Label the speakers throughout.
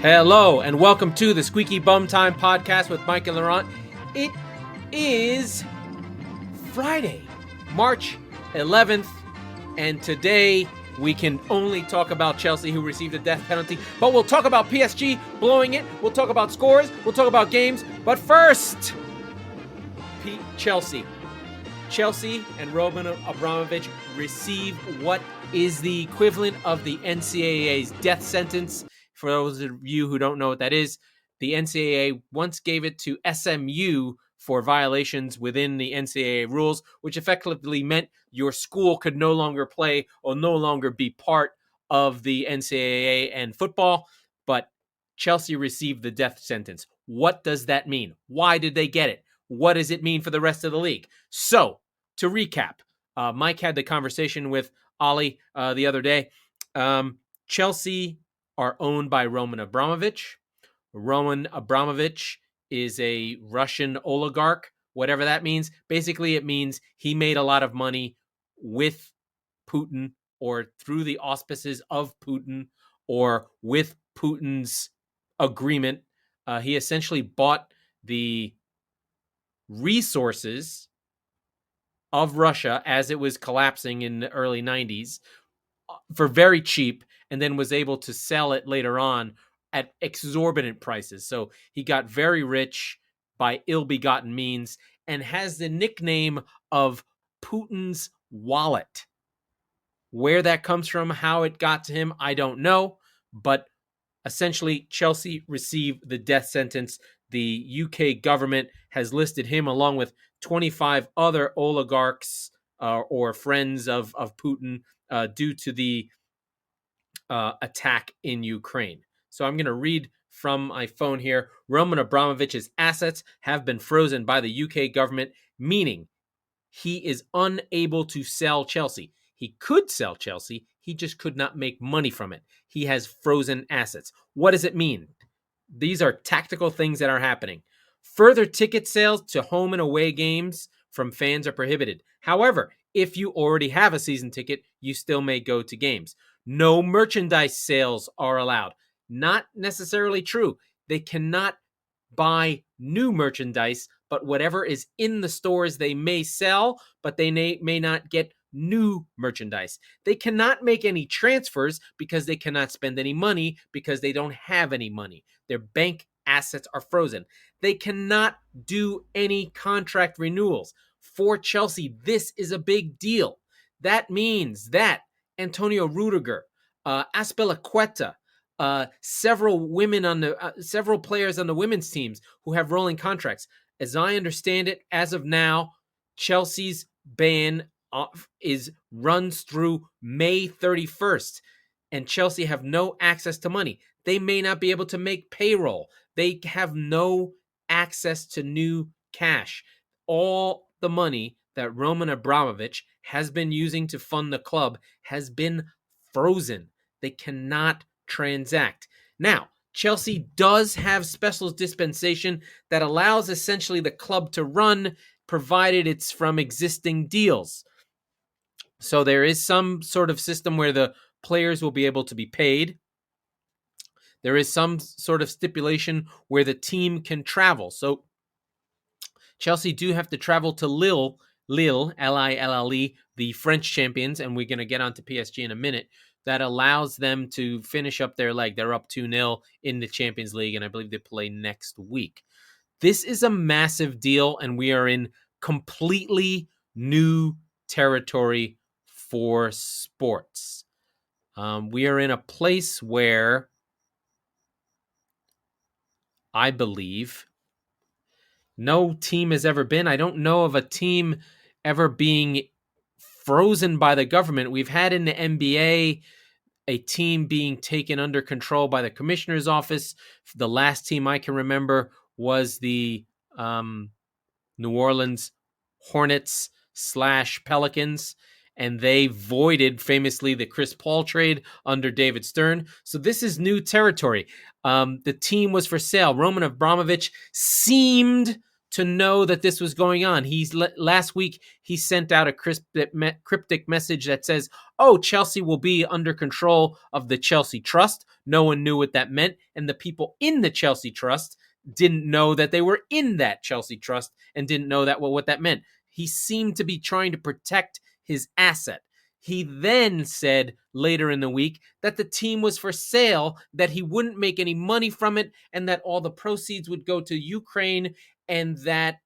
Speaker 1: Hello, and welcome to the Squeaky Bum Time Podcast with Mike and Laurent. It is Friday, March 11th, and today we can only talk about Chelsea, who received a death penalty, but we'll talk about PSG blowing it, we'll talk about scores, we'll talk about games, but first, Chelsea. Chelsea and Roman Abramovich receive what is the equivalent of the NCAA's death sentence. For those of you who don't know what that is, the NCAA once gave it to SMU for violations within the NCAA rules, which effectively meant your school could no longer play or no longer be part of the NCAA and football. But Chelsea received the death sentence. What does that mean? Why did they get it? What does it mean for the rest of the league? So, to recap, Mike had the conversation with Ollie the other day. Chelsea are owned by Roman Abramovich. Roman Abramovich is a Russian oligarch, whatever that means. Basically, it means he made a lot of money with Putin or through the auspices of Putin or with Putin's agreement. He essentially bought the resources of Russia as it was collapsing in the early 90s for very cheap, and then was able to sell it later on at exorbitant prices. So he got very rich by ill-begotten means and has the nickname of Putin's wallet. Where that comes from, how it got to him, I don't know. But essentially, Chelsea received the death sentence. The UK government has listed him along with 25 other oligarchs or friends of Putin due to the attack in Ukraine. So I'm going to read from my phone here. Roman Abramovich's assets have been frozen by the UK government, meaning he is unable to sell Chelsea. He could sell Chelsea, he just could not make money from it. He has frozen assets. What does it mean? These are tactical things that are happening. Further ticket sales to home and away games from fans are prohibited. However, if you already have a season ticket, you still may go to games. No merchandise sales are allowed. Not necessarily true. They cannot buy new merchandise, but whatever is in the stores they may sell, but they may not get new merchandise. They cannot make any transfers because they cannot spend any money because they don't have any money. Their bank assets are frozen. They cannot do any contract renewals. For Chelsea, this is a big deal. That means that Antonio Rudiger, Azpilicueta, several players on the women's teams who have rolling contracts. As I understand it, as of now, Chelsea's ban runs through May 31st, and Chelsea have no access to money. They may not be able to make payroll. They have no access to new cash. All the money that Roman Abramovich has been using to fund the club has been frozen. They cannot transact. Now, Chelsea does have special dispensation that allows essentially the club to run, provided it's from existing deals. So there is some sort of system where the players will be able to be paid. There is some sort of stipulation where the team can travel. So Chelsea do have to travel to Lille, L-I-L-L-E, the French champions, and we're going to get on to PSG in a minute. That allows them to finish up their leg. They're up 2-0 in the Champions League, and I believe they play next week. This is a massive deal, and we are in completely new territory for sports. We are in a place where I believe no team has ever been. I don't know of a team ever being frozen by the government. We've had in the NBA a team being taken under control by the commissioner's office. The last team I can remember was the New Orleans Hornets / Pelicans, and they voided famously the Chris Paul trade under David Stern. So this is new territory. The team was for sale. Roman Abramovich seemed to know that this was going on. Last week, he sent out a cryptic message that says, Chelsea will be under control of the Chelsea Trust. No one knew what that meant, and the people in the Chelsea Trust didn't know that they were in that Chelsea Trust and didn't know that what that meant. He seemed to be trying to protect his asset. He then said later in the week that the team was for sale, that he wouldn't make any money from it, and that all the proceeds would go to Ukraine, and that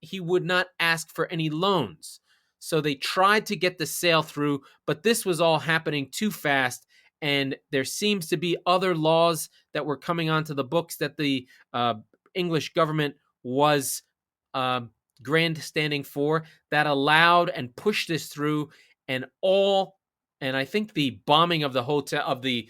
Speaker 1: he would not ask for any loans. So they tried to get the sale through, but this was all happening too fast. And there seems to be other laws that were coming onto the books that the English government was grandstanding for, that allowed and pushed this through. And I think the bombing of the hotel, of the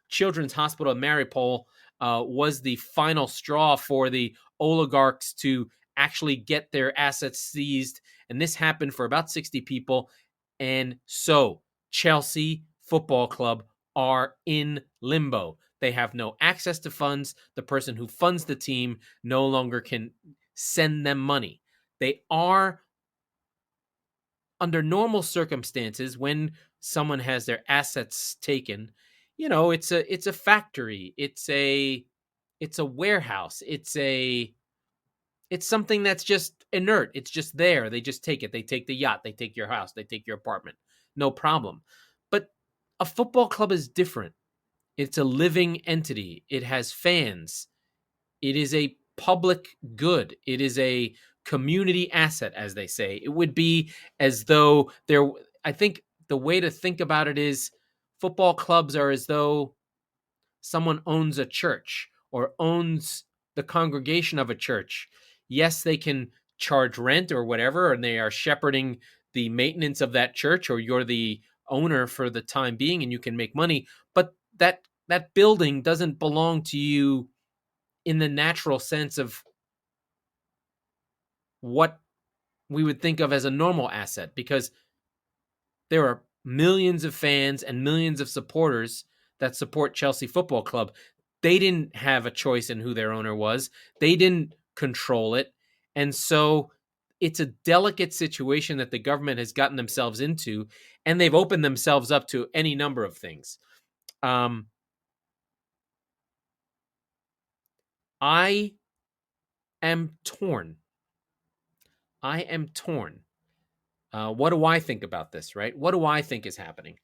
Speaker 1: children's hospital in Mariupol, was the final straw for the oligarchs to actually get their assets seized. And this happened for about 60 people. And so Chelsea Football Club are in limbo. They have no access to funds. The person who funds the team no longer can send them money. They are, under normal circumstances, when someone has their assets taken, it's a factory, it's a warehouse, it's something that's just inert. It's just there. They just take it. They take the yacht. They take your house. They take your apartment. No problem. But a football club is different. It's a living entity. It has fans. It is a public good. It is a community asset, as they say. It would be as though I think the way to think about it is, football clubs are as though someone owns a church or owns the congregation of a church. Yes, they can charge rent or whatever, and they are shepherding the maintenance of that church, or you're the owner for the time being and you can make money. But that building doesn't belong to you in the natural sense of what we would think of as a normal asset, because there are millions of fans and millions of supporters that support Chelsea Football Club. They didn't have a choice in who their owner was. They didn't control it. And so it's a delicate situation that the government has gotten themselves into, and they've opened themselves up to any number of things. I am torn. What do I think about this, right? What do I think is happening?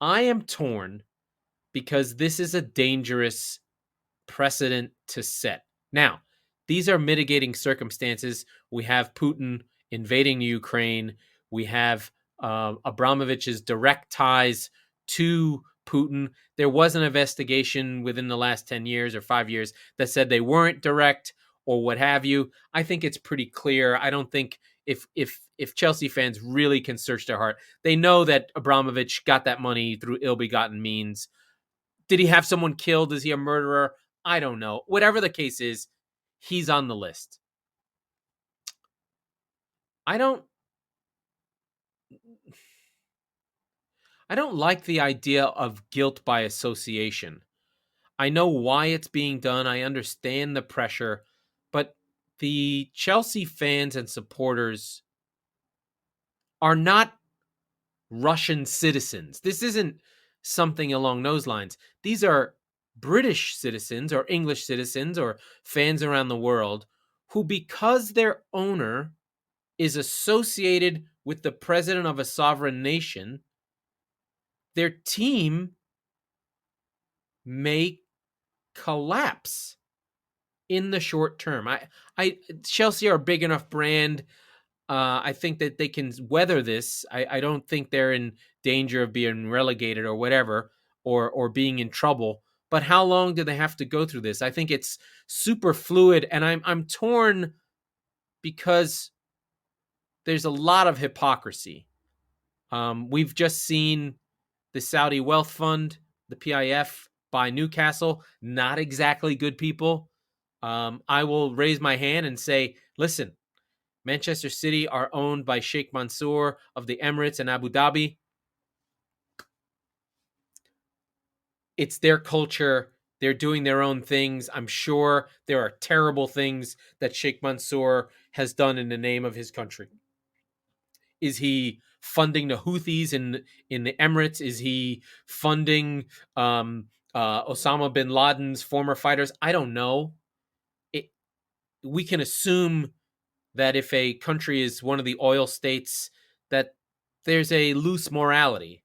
Speaker 1: I am torn because this is a dangerous precedent to set. Now, these are mitigating circumstances. We have Putin invading Ukraine. We have Abramovich's direct ties to Putin. There was an investigation within the last 10 years or 5 years that said they weren't direct or what have you. I think it's pretty clear. I don't think if Chelsea fans really can search their heart, they know that Abramovich got that money through ill-begotten means. Did he have someone killed? Is he a murderer? I don't know. Whatever the case is, he's on the list. I don't like the idea of guilt by association. I know why it's being done. I understand the pressure, but the Chelsea fans and supporters are not Russian citizens. This isn't something along those lines. These are British citizens or English citizens or fans around the world who, because their owner is associated with the president of a sovereign nation, their team may collapse in the short term. Chelsea are a big enough brand. I think that they can weather this. I don't think they're in danger of being relegated or whatever, or being in trouble. But how long do they have to go through this? I think it's super fluid, and I'm torn because there's a lot of hypocrisy. We've just seen the Saudi Wealth Fund, the PIF, buy Newcastle. Not exactly good people. I will raise my hand and say, listen, Manchester City are owned by Sheikh Mansour of the Emirates and Abu Dhabi. It's their culture. They're doing their own things. I'm sure there are terrible things that Sheikh Mansour has done in the name of his country. Is he funding the Houthis in the Emirates? Is he funding Osama bin Laden's former fighters. I don't know. We can assume that if a country is one of the oil states, that there's a loose morality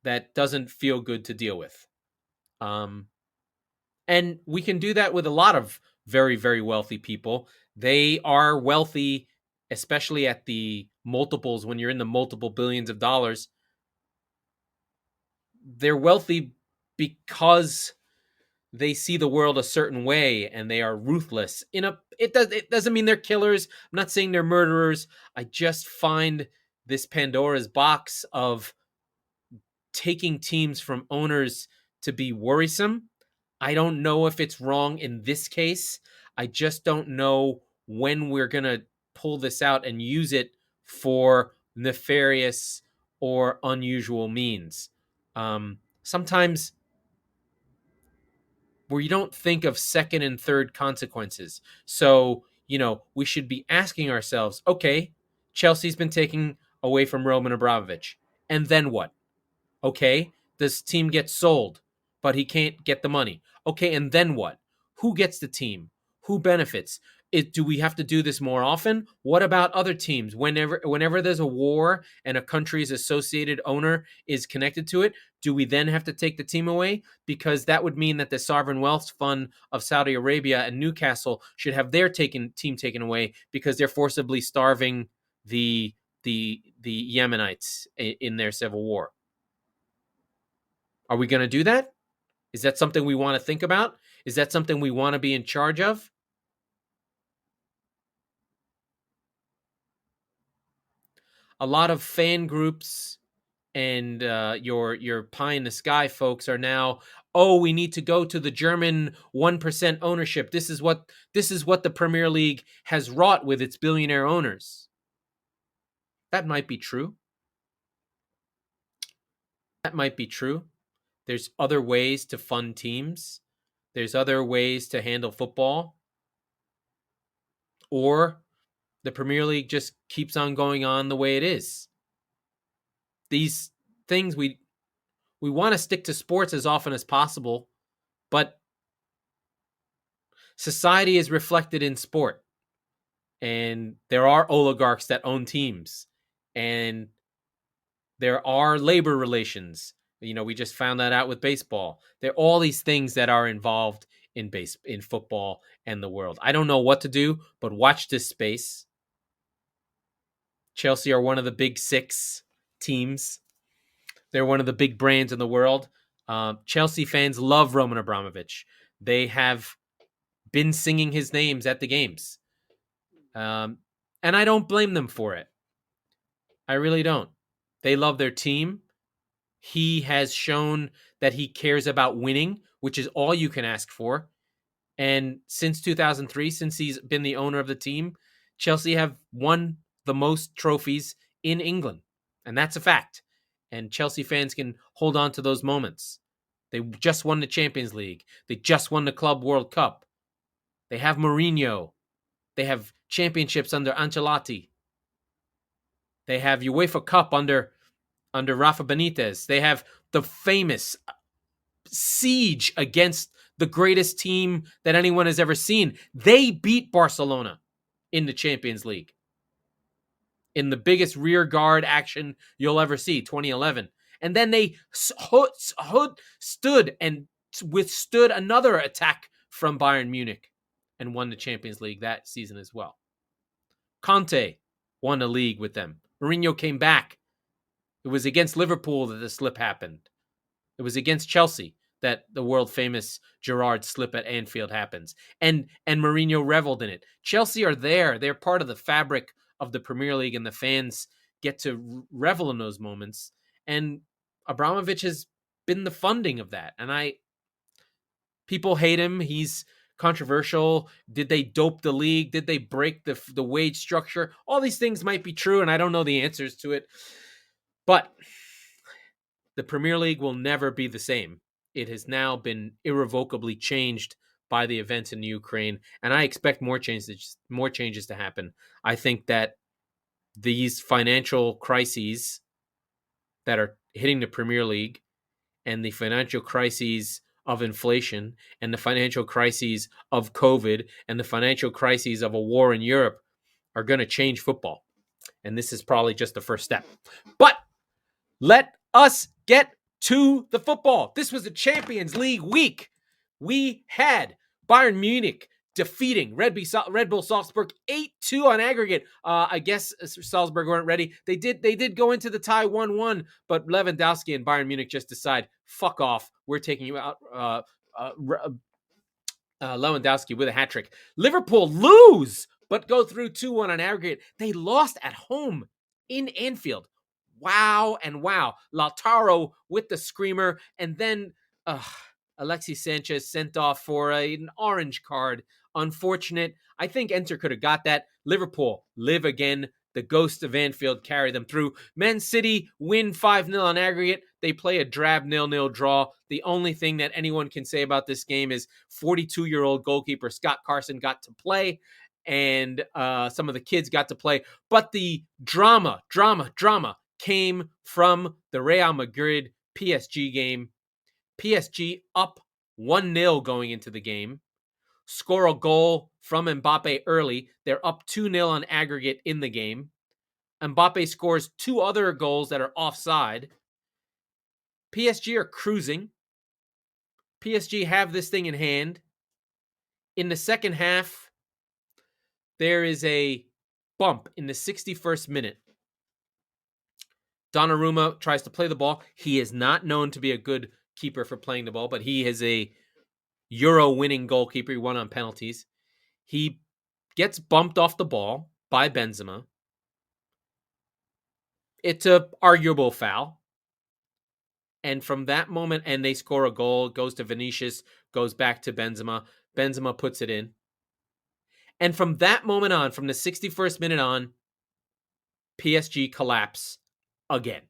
Speaker 1: that doesn't feel good to deal with. And we can do that with a lot of very, very wealthy people. They are wealthy, especially at the multiples, when you're in the multiple billions of dollars. They're wealthy because they see the world a certain way and they are ruthless. It doesn't mean they're killers. I'm not saying they're murderers. I just find this Pandora's box of taking teams from owners to be worrisome. I don't know if it's wrong in this case. I just don't know when we're going to pull this out and use it for nefarious or unusual means. Sometimes where you don't think of second and third consequences. So, we should be asking ourselves, okay, Chelsea's been taken away from Roman Abramovich. And then what? Okay, this team gets sold, but he can't get the money. Okay, and then what? Who gets the team? Who benefits? Do we have to do this more often? What about other teams? Whenever there's a war and a country's associated owner is connected to it, do we then have to take the team away? Because that would mean that the sovereign wealth fund of Saudi Arabia and Newcastle should have their team taken away because they're forcibly starving the Yemenites in their civil war. Are we going to do that? Is that something we want to think about? Is that something we want to be in charge of? A lot of fan groups and your pie in the sky folks are now, oh, we need to go to the German 1% ownership. This is what the Premier League has wrought with its billionaire owners. That might be true. That might be true. There's other ways to fund teams. There's other ways to handle football. Or the Premier League just keeps on going on the way it is. These things, we want to stick to sports as often as possible, but society is reflected in sport. And there are oligarchs that own teams. And there are labor relations. We just found that out with baseball. There are all these things that are involved in football and the world. I don't know what to do, but watch this space. Chelsea are one of the big six teams. They're one of the big brands in the world. Chelsea fans love Roman Abramovich. They have been singing his names at the games. And I don't blame them for it. I really don't. They love their team. He has shown that he cares about winning, which is all you can ask for. And since 2003, since he's been the owner of the team, Chelsea have won the most trophies in England. And that's a fact. And Chelsea fans can hold on to those moments. They just won the Champions League. They just won the Club World Cup. They have Mourinho. They have championships under Ancelotti. They have UEFA Cup under Rafa Benitez. They have the famous siege against the greatest team that anyone has ever seen. They beat Barcelona in the Champions League in the biggest rear guard action you'll ever see, 2011. And then they stood and withstood another attack from Bayern Munich and won the Champions League that season as well. Conte won a league with them. Mourinho came back. It was against Liverpool that the slip happened. It was against Chelsea that the world famous Gerrard slip at Anfield happens. And Mourinho reveled in it. Chelsea are there. They're part of the fabric of the Premier League, and the fans get to revel in those moments. And Abramovich has been the funding of that. And people hate him. He's controversial. Did they dope the league? Did they break the wage structure? All these things might be true, and I don't know the answers to it. But the Premier League will never be the same. It has now been irrevocably changed by the events in Ukraine, and I expect more changes to happen. I think that these financial crises that are hitting the Premier League and the financial crises of inflation and the financial crises of COVID and the financial crises of a war in Europe are going to change football. And this is probably just the first step. But let us get to the football. This was a Champions League week. We had Bayern Munich defeating Red Bull Salzburg 8-2 on aggregate. I guess Salzburg weren't ready. They did go into the tie 1-1, but Lewandowski and Bayern Munich just decide, fuck off. We're taking you out. Lewandowski with a hat trick. Liverpool lose, but go through 2-1 on aggregate. They lost at home in Anfield. Wow and wow. Lautaro with the screamer, and then Alexis Sanchez sent off for an orange card. Unfortunate. I think Enter could have got that. Liverpool live again. The ghost of Anfield carry them through. Man City win 5-0 on aggregate. They play a drab 0-0 draw. The only thing that anyone can say about this game is 42-year-old goalkeeper Scott Carson got to play, and some of the kids got to play. But the drama came from the Real Madrid PSG game. PSG up 1-0 going into the game. Score a goal from Mbappe early. They're up 2-0 on aggregate in the game. Mbappe scores 2 other goals that are offside. PSG are cruising. PSG have this thing in hand. In the second half, there is a bump in the 61st minute. Donnarumma tries to play the ball. He is not known to be a good keeper for playing the ball, but he is a Euro-winning goalkeeper. He won on penalties. He gets bumped off the ball by Benzema. It's an arguable foul. And from that moment, and they score a goal, goes to Vinicius, goes back to Benzema. Benzema puts it in. And from that moment on, from the 61st minute on, PSG collapse again.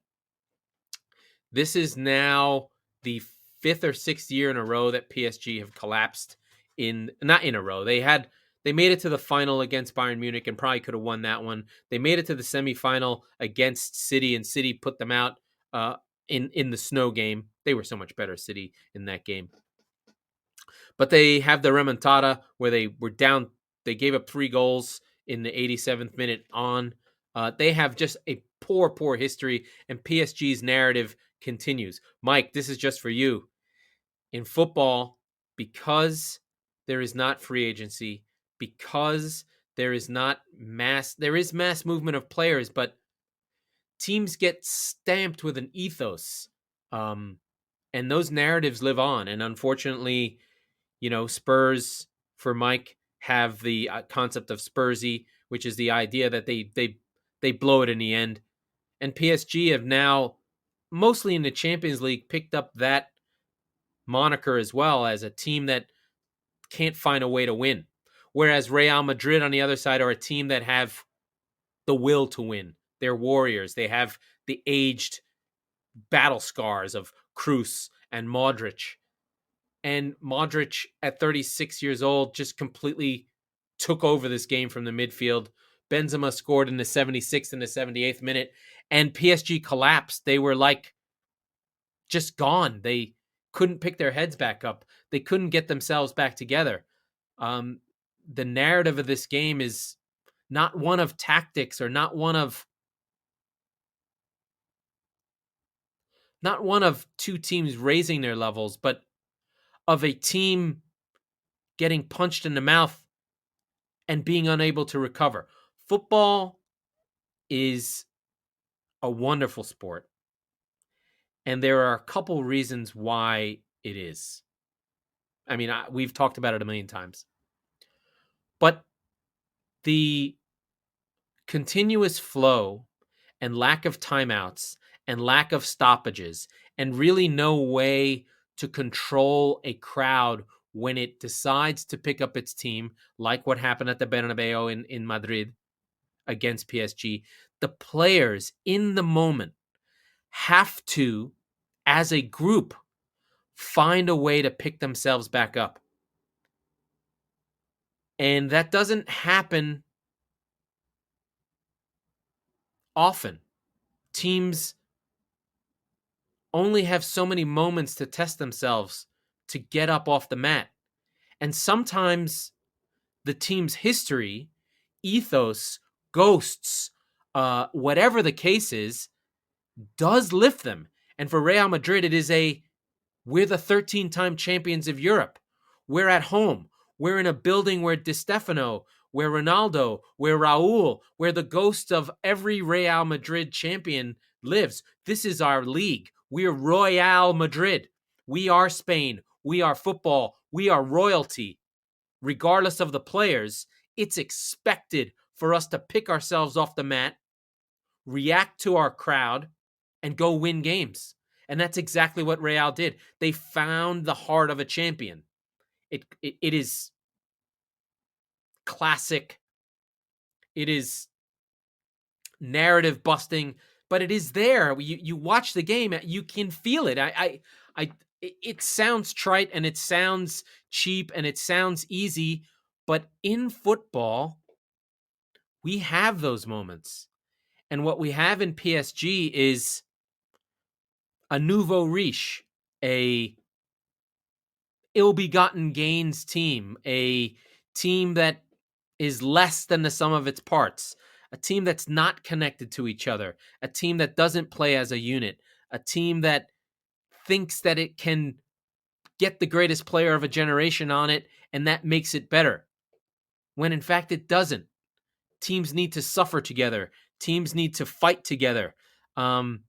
Speaker 1: This is now the 5th or 6th year in a row that PSG have collapsed. Not in a row. They made it to the final against Bayern Munich and probably could have won that one. They made it to the semifinal against City, and City put them out in the snow game. They were so much better, City, in that game. But they have the remontada where they were down. They gave up 3 goals in the 87th minute on. They have just a poor history, and PSG's narrative continues. Mike, this is just for you. In football, because there is not free agency, because there is mass movement of players, but teams get stamped with an ethos, and those narratives live on. And unfortunately, Spurs, for Mike, have the concept of Spursy, which is the idea that they blow it in the end. And PSG have now, mostly in the Champions League, picked up that moniker as well, as a team that can't find a way to win. Whereas Real Madrid, on the other side, are a team that have the will to win. They're warriors. They have the aged battle scars of Kroos and Modric. And Modric, at 36 years old, just completely took over this game from the midfield. Benzema scored in the 76th and the 78th minute, and PSG collapsed. They were just gone. They couldn't pick their heads back up. They couldn't get themselves back together. The narrative of this game is not one of tactics, or not one of 2 teams raising their levels, but of a team getting punched in the mouth and being unable to recover. Football is a wonderful sport, and there are a couple reasons why it is. I mean, we've talked about it a million times. But the continuous flow and lack of timeouts and lack of stoppages, and really no way to control a crowd when it decides to pick up its team, like what happened at the Bernabeu in Madrid against PSG. The players in the moment have to, as a group, find a way to pick themselves back up. And that doesn't happen often. Teams only have so many moments to test themselves to get up off the mat. And sometimes the team's history, ethos, ghosts, whatever the case is, does lift them. And for Real Madrid, we're the 13-time champions of Europe. We're at home. We're in a building where Di Stefano, where Ronaldo, where Raul, where the ghost of every Real Madrid champion lives. This is our league. We are Royal Madrid. We are Spain. We are football. We are royalty. Regardless of the players, it's expected for us to pick ourselves off the mat, react to our crowd, and go win games. And that's exactly what Real did. They found the heart of a champion. It is classic. It is narrative busting, but it is there. You watch the game, you can feel it. It sounds trite and it sounds cheap and it sounds easy, but in football, we have those moments. And what we have in PSG is a nouveau riche, a ill-begotten gains team, a team that is less than the sum of its parts, a team that's not connected to each other, a team that doesn't play as a unit, a team that thinks that it can get the greatest player of a generation on it and that makes it better, when in fact it doesn't. Teams need to suffer together. Teams need to fight together. And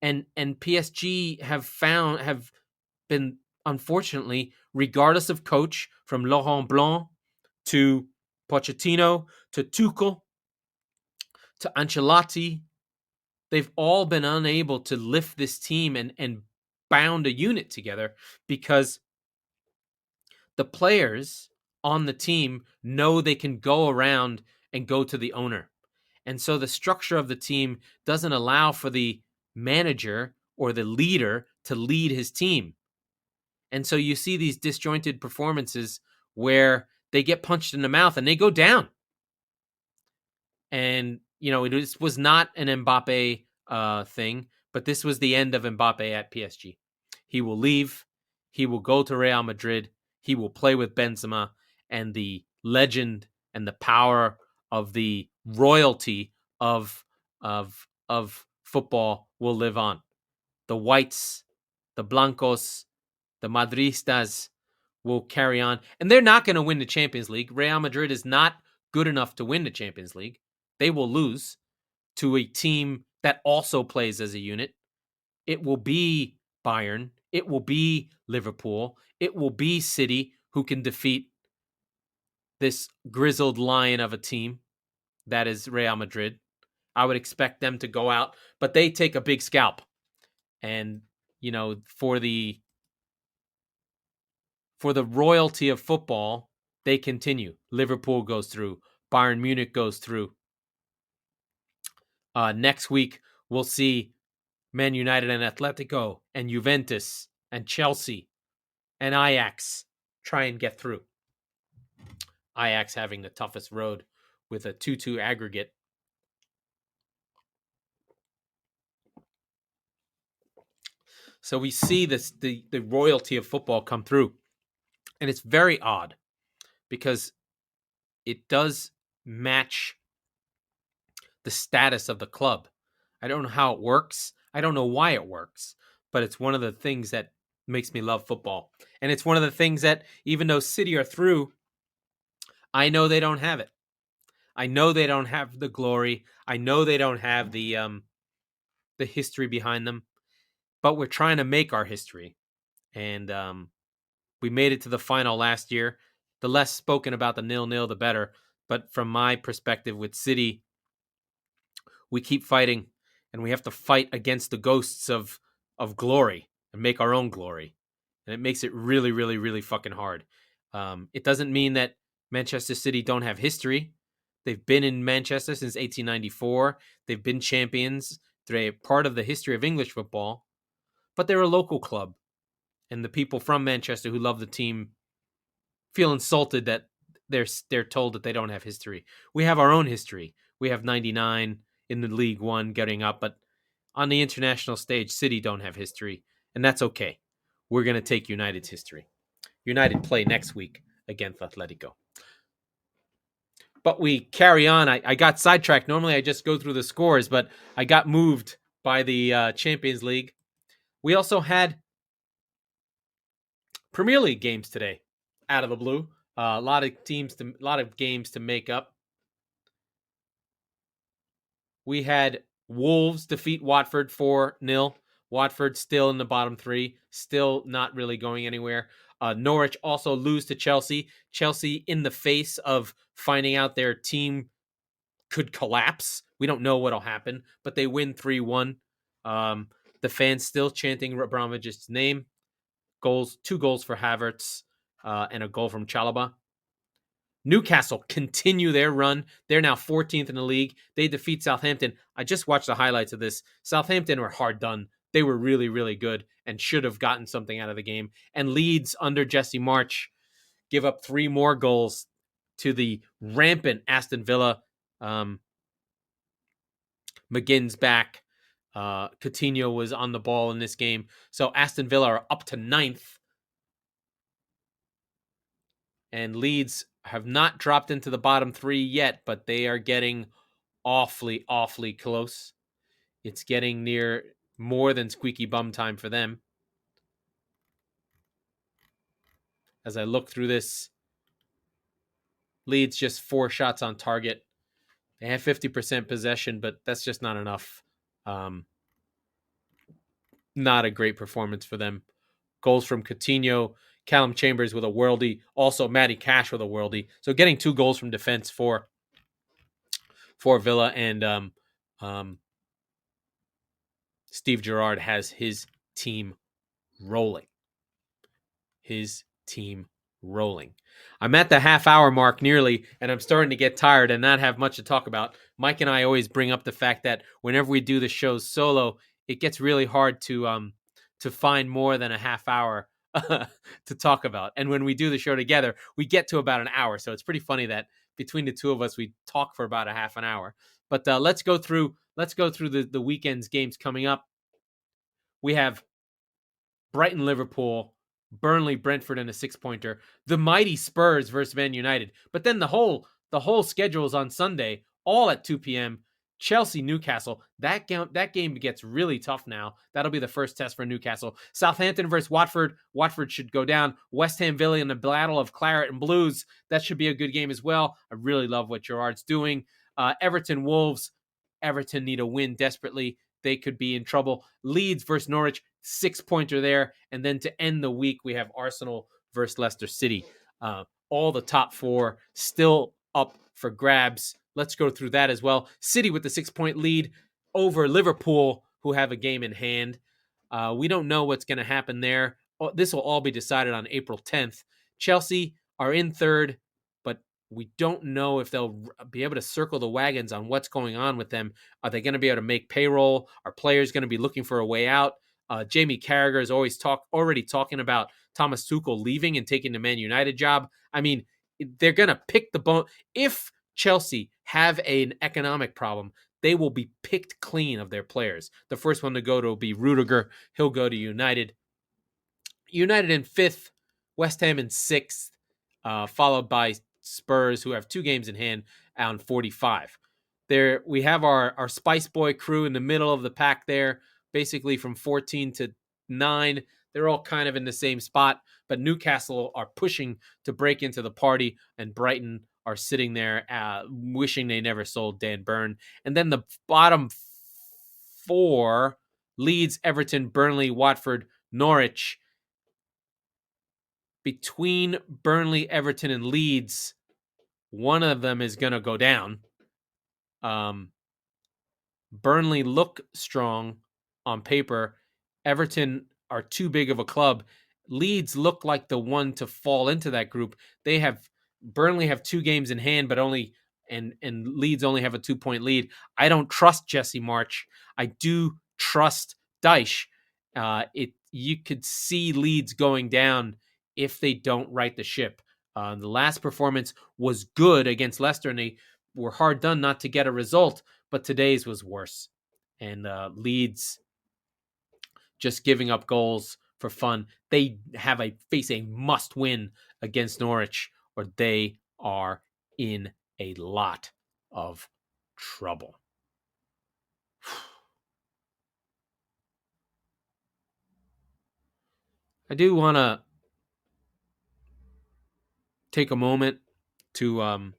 Speaker 1: PSG have been, unfortunately, regardless of coach, from Laurent Blanc to Pochettino to Tuchel to Ancelotti, they've all been unable to lift this team and bound a unit together because the players on the team know they can go around and go to the owner. And so the structure of the team doesn't allow for the manager or the leader to lead his team. And so you see these disjointed performances where they get punched in the mouth and they go down. And, it was not an Mbappe thing, but this was the end of Mbappe at PSG. He will leave. He will go to Real Madrid. He will play with Benzema, and the legend and the power of the royalty of football will live on. The whites, the blancos, the madristas will carry on, and they're not going to win the Champions League. Real Madrid is not good enough to win the Champions League. They will lose to a team that also plays as a unit. It will be Bayern. It will be Liverpool. It will be City, who can defeat this grizzled lion of a team that is Real Madrid. I would expect them to go out, but they take a big scalp. And, for the royalty of football, they continue. Liverpool goes through. Bayern Munich goes through. Next week, we'll see Man United and Atletico and Juventus and Chelsea and Ajax try and get through. Ajax having the toughest road with a 2-2 aggregate. So we see this the royalty of football come through. And it's very odd because it does match the status of the club. I don't know how it works. I don't know why it works, but it's one of the things that makes me love football. And it's one of the things that, even though City are through, I know they don't have it. I know they don't have the glory. I know they don't have the history behind them, but we're trying to make our history. And we made it to the final last year. The less spoken about the 0-0, the better. But from my perspective with City, we keep fighting, and we have to fight against the ghosts of glory and make our own glory. And it makes it really, really, really fucking hard. It doesn't mean that Manchester City don't have history. They've been in Manchester since 1894. They've been champions. They're a part of the history of English football. But they're a local club. And the people from Manchester who love the team feel insulted that they're told that they don't have history. We have our own history. We have 99 in the League One getting up, but on the international stage, City don't have history, and that's okay. We're going to take United's history. United play next week against Atletico. But we carry on. I got sidetracked. Normally I just go through the scores, but I got moved by the Champions League. We also had Premier League games today out of the blue. A lot of games to make up. We had Wolves defeat Watford 4-0. Watford still in the bottom three, still not really going anywhere. Norwich also lose to Chelsea. Chelsea in the face of finding out their team could collapse. We don't know what'll happen, but they win 3-1. The fans still chanting Abramovich's name. Two goals for Havertz and a goal from Chalobah. Newcastle continue their run. They're now 14th in the league. They defeat Southampton. I just watched the highlights of this. Southampton were hard done. They were really, really good and should have gotten something out of the game. And Leeds, under Jesse March, give up 3 more goals to the rampant Aston Villa. McGinn's back. Coutinho was on the ball in this game. So Aston Villa are up to 9th. And Leeds have not dropped into the bottom 3 yet, but they are getting awfully, awfully close. It's getting near more than squeaky bum time for them. As I look through this, Leeds just 4 shots on target. They have 50% possession, but that's just not enough. Not a great performance for them. Goals from Coutinho, Callum Chambers with a worldie, also Matty Cash with a worldie. So getting 2 goals from defense for Villa, and Steve Gerrard has his team rolling. I'm at the half-hour mark nearly, and I'm starting to get tired and not have much to talk about. Mike and I always bring up the fact that whenever we do the shows solo, it gets really hard to find more than a half hour to talk about. And when we do the show together, we get to about an hour. So it's pretty funny that between the two of us, we talk for about a half an hour. But let's go through the weekend's games coming up. We have Brighton, Liverpool, Burnley, Brentford, and a 6-pointer. The mighty Spurs versus Man United. But then the whole schedule is on Sunday, all at 2 p.m. Chelsea, Newcastle. That game gets really tough now. That'll be the first test for Newcastle. Southampton versus Watford. Watford should go down. West Ham, Villa in the battle of Claret and Blues. That should be a good game as well. I really love what Gerrard's doing. Everton, Wolves. Everton need a win desperately. They could be in trouble. Leeds versus Norwich. 6-pointer there. And then to end the week, we have Arsenal versus Leicester City. All the top 4 still up for grabs. Let's go through that as well. City with the 6-point lead over Liverpool, who have a game in hand. We don't know what's going to happen there. This will all be decided on April 10th. Chelsea are in 3rd, but we don't know if they'll be able to circle the wagons on what's going on with them. Are they going to be able to make payroll? Are players going to be looking for a way out? Jamie Carragher is already talking about Thomas Tuchel leaving and taking the Man United job. I mean, they're going to pick the bone. If Chelsea have an economic problem, they will be picked clean of their players. The first one to go will be Rudiger. He'll go to United. United in 5th, West Ham in 6th, followed by Spurs, who have 2 games in hand on 45. There we have our Spice Boy crew in the middle of the pack there, basically from 14 to 9. They're all kind of in the same spot, but Newcastle are pushing to break into the party, and Brighton are sitting there wishing they never sold Dan Burn. And then the bottom 4, Leeds, Everton, Burnley, Watford, Norwich. Between Burnley, Everton, and Leeds, one of them is going to go down. Burnley look strong on paper. Everton are too big of a club. Leeds look like the one to fall into that group. Burnley have 2 games in hand, but and Leeds only have a 2-point lead. I don't trust Jesse March. I do trust Dyche. You could see Leeds going down if they don't right the ship. The last performance was good against Leicester, and they were hard done not to get a result, but today's was worse. And Leeds just giving up goals for fun. They face a must win against Norwich, or they are in a lot of trouble. I do want to take a moment to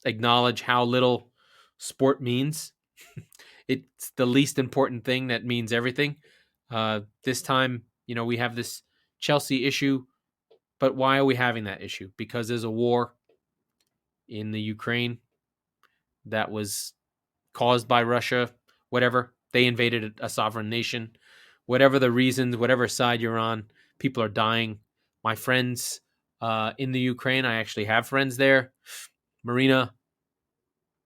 Speaker 1: acknowledge how little sport means. It's the least important thing that means everything. This time, we have this Chelsea issue, but why are we having that issue? Because there's a war in the Ukraine that was caused by Russia, whatever. They invaded a sovereign nation. Whatever the reasons, whatever side you're on, people are dying. My friends in the Ukraine, I actually have friends there. Marina,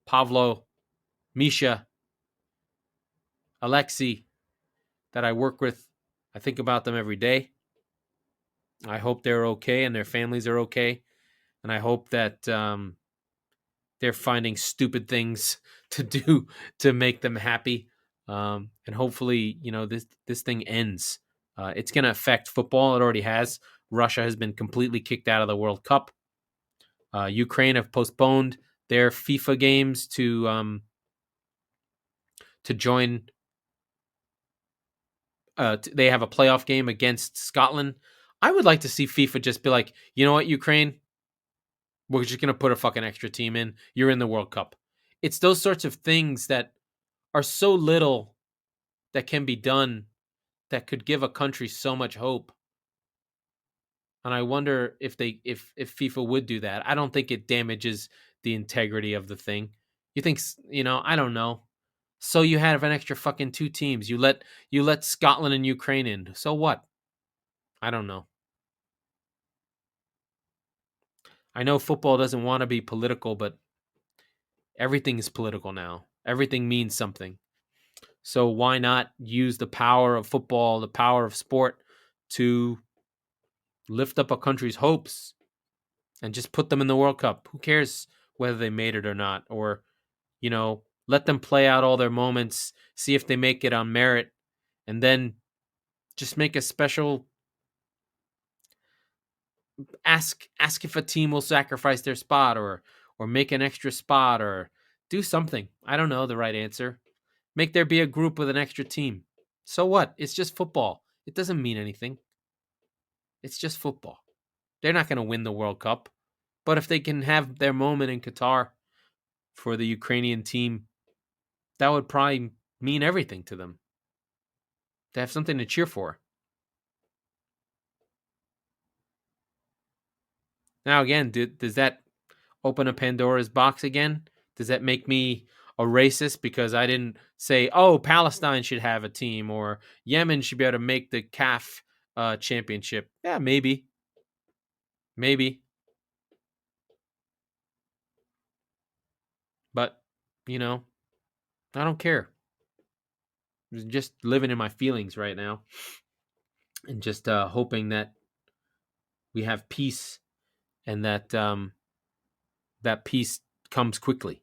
Speaker 1: Pavlo, Misha, Alexei, that I work with. I think about them every day. I hope they're okay and their families are okay. And I hope that they're finding stupid things to do to make them happy. And hopefully, this thing ends. It's going to affect football. It already has. Russia has been completely kicked out of the World Cup. Ukraine have postponed their FIFA games to join. They have a playoff game against Scotland. I would like to see FIFA just be like, you know what, Ukraine? We're just going to put a fucking extra team in. You're in the World Cup. It's those sorts of things that are so little that can be done that could give a country so much hope. And I wonder if FIFA would do that. I don't think it damages the integrity of the thing. You think, I don't know. So you have an extra fucking 2 teams. You let Scotland and Ukraine in. So what? I don't know. I know football doesn't want to be political, but everything is political now. Everything means something. So why not use the power of football, the power of sport to lift up a country's hopes and just put them in the World Cup? Who cares whether they made it or not? Or, let them play out all their moments, see if they make it on merit, and then just make a special ask if a team will sacrifice their spot or make an extra spot or do something. I don't know the right answer. Make there be a group with an extra team. So what? It's just football. It doesn't mean anything. It's just football. They're not going to win the World Cup. But if they can have their moment in Qatar for the Ukrainian team, that would probably mean everything to them. To have something to cheer for. Now, again, does that open a Pandora's box again? Does that make me a racist because I didn't say, Palestine should have a team or Yemen should be able to make the CAF championship? Yeah, maybe. Maybe. But, I don't care. I'm just living in my feelings right now and just hoping that we have peace and that that peace comes quickly.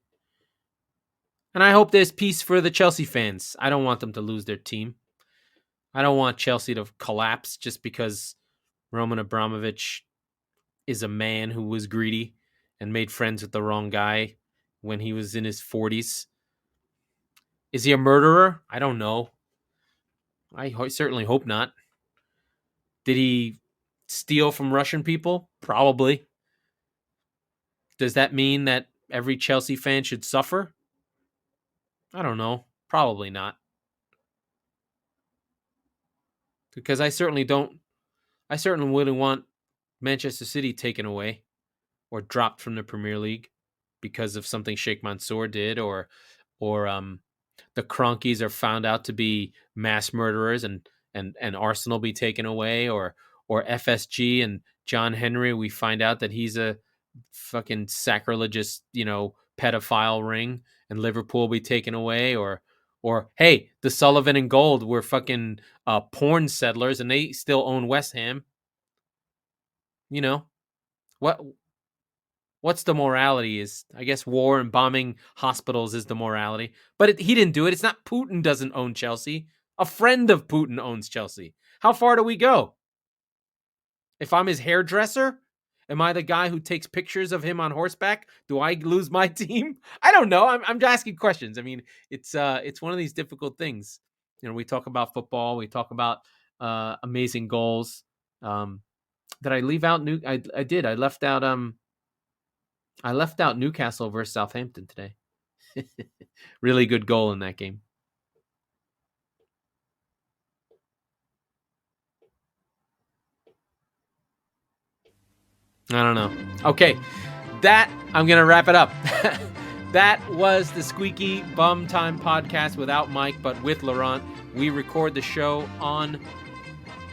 Speaker 1: And I hope there's peace for the Chelsea fans. I don't want them to lose their team. I don't want Chelsea to collapse just because Roman Abramovich is a man who was greedy and made friends with the wrong guy when he was in his 40s. Is he a murderer? I don't know. I certainly hope not. Did he steal from Russian people? Probably. Does that mean that every Chelsea fan should suffer? I don't know. Probably not. Because I certainly wouldn't want Manchester City taken away or dropped from the Premier League because of something Sheikh Mansour did or the Cronkies are found out to be mass murderers and Arsenal be taken away or FSG and John Henry, we find out that he's a fucking sacrilegious, pedophile ring and Liverpool be taken away or hey, the Sullivan and Gold were fucking porn settlers and they still own West Ham. What's the morality is, I guess war and bombing hospitals is the morality. But he didn't do it. It's not Putin doesn't own Chelsea. A friend of Putin owns Chelsea. How far do we go? If I'm his hairdresser, am I the guy who takes pictures of him on horseback? Do I lose my team? I don't know. I'm just asking questions. I mean, it's one of these difficult things. You know, we talk about football, we talk about amazing goals. Did I leave out I did. I left out Newcastle versus Southampton today. Really good goal in that game. I don't know. Okay, I'm going to wrap it up. That was the Squeaky Bum Time Podcast without Mike, but with Laurent. We record the show on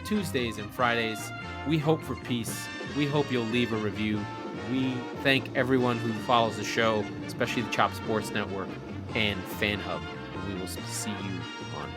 Speaker 1: Tuesdays and Fridays. We hope for peace. We hope you'll leave a review. We thank everyone who follows the show, especially the Chop Sports Network and Fan Hub. We will see you on